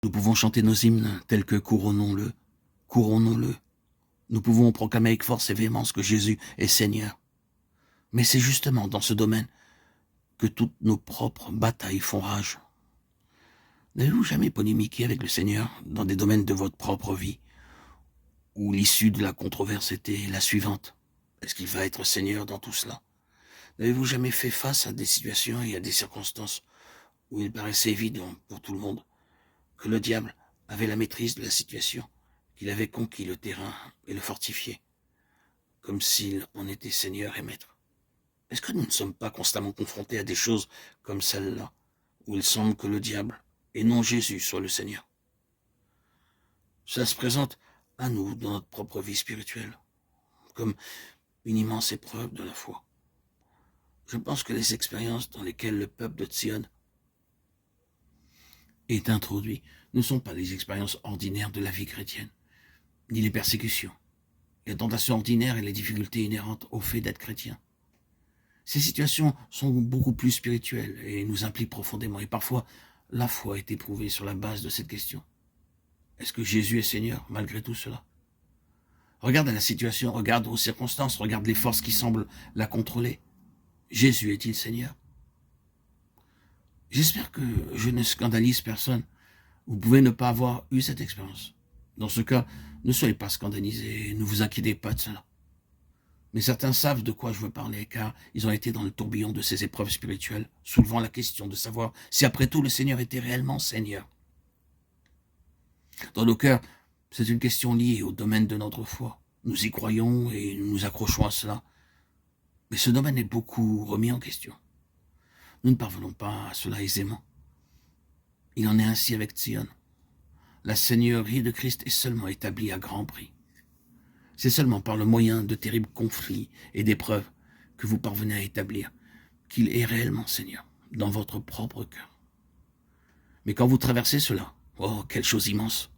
Nous pouvons chanter nos hymnes tels que couronnons-le, couronnons-le. Nous pouvons proclamer avec force et véhémence que Jésus est Seigneur. Mais c'est justement dans ce domaine que toutes nos propres batailles font rage. N'avez-vous jamais polémiqué avec le Seigneur dans des domaines de votre propre vie où l'issue de la controverse était la suivante? Est-ce qu'il va être Seigneur dans tout cela? N'avez-vous jamais fait face à des situations et à des circonstances où il paraissait évident pour tout le monde que le diable avait la maîtrise de la situation, qu'il avait conquis le terrain et le fortifié, comme s'il en était Seigneur et Maître? Est-ce que nous ne sommes pas constamment confrontés à des choses comme celle-là, où il semble que le diable, et non Jésus, soit le Seigneur? Cela se présente à nous dans notre propre vie spirituelle, comme une immense épreuve de la foi. Je pense que les expériences dans lesquelles le peuple de Sion est introduit ne sont pas les expériences ordinaires de la vie chrétienne, ni les persécutions, les tentations ordinaires et les difficultés inhérentes au fait d'être chrétien. Ces situations sont beaucoup plus spirituelles et nous impliquent profondément. Et parfois, la foi est éprouvée sur la base de cette question. Est-ce que Jésus est Seigneur malgré tout cela? Regarde à la situation, regarde aux circonstances, regarde les forces qui semblent la contrôler. Jésus est-il Seigneur? J'espère que je ne scandalise personne. Vous pouvez ne pas avoir eu cette expérience. Dans ce cas, ne soyez pas scandalisés, ne vous inquiétez pas de cela. Mais certains savent de quoi je veux parler, car ils ont été dans le tourbillon de ces épreuves spirituelles, soulevant la question de savoir si après tout le Seigneur était réellement Seigneur. Dans nos cœurs, c'est une question liée au domaine de notre foi. Nous y croyons et nous nous accrochons à cela. Mais ce domaine est beaucoup remis en question. Nous ne parvenons pas à cela aisément. Il en est ainsi avec Sion. La seigneurie de Christ est seulement établie à grand prix. C'est seulement par le moyen de terribles conflits et d'épreuves que vous parvenez à établir qu'il est réellement Seigneur dans votre propre cœur. Mais quand vous traversez cela, oh, quelle chose immense!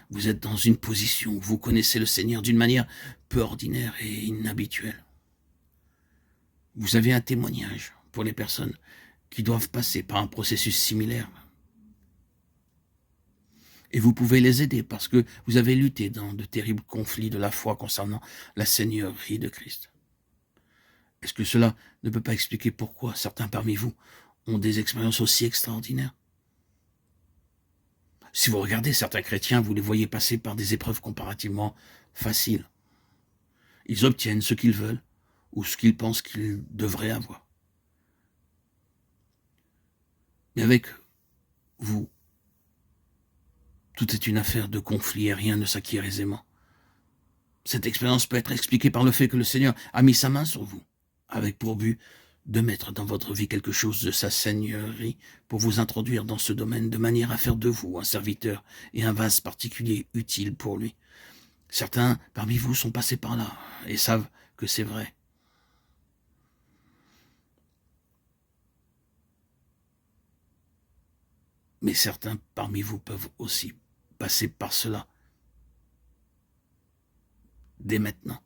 Vous êtes dans une position où vous connaissez le Seigneur d'une manière peu ordinaire et inhabituelle. Vous avez un témoignage pour les personnes qui doivent passer par un processus similaire. Et vous pouvez les aider parce que vous avez lutté dans de terribles conflits de la foi concernant la seigneurie de Christ. Est-ce que cela ne peut pas expliquer pourquoi certains parmi vous ont des expériences aussi extraordinaires? Si vous regardez certains chrétiens, vous les voyez passer par des épreuves comparativement faciles. Ils obtiennent ce qu'ils veulent ou ce qu'ils pensent qu'ils devraient avoir. Mais avec vous, tout est une affaire de conflit et rien ne s'acquiert aisément. Cette expérience peut être expliquée par le fait que le Seigneur a mis sa main sur vous, avec pour but de mettre dans votre vie quelque chose de sa seigneurie pour vous introduire dans ce domaine de manière à faire de vous un serviteur et un vase particulier utile pour lui. Certains parmi vous sont passés par là et savent que c'est vrai. Mais certains parmi vous peuvent aussi passer par cela dès maintenant.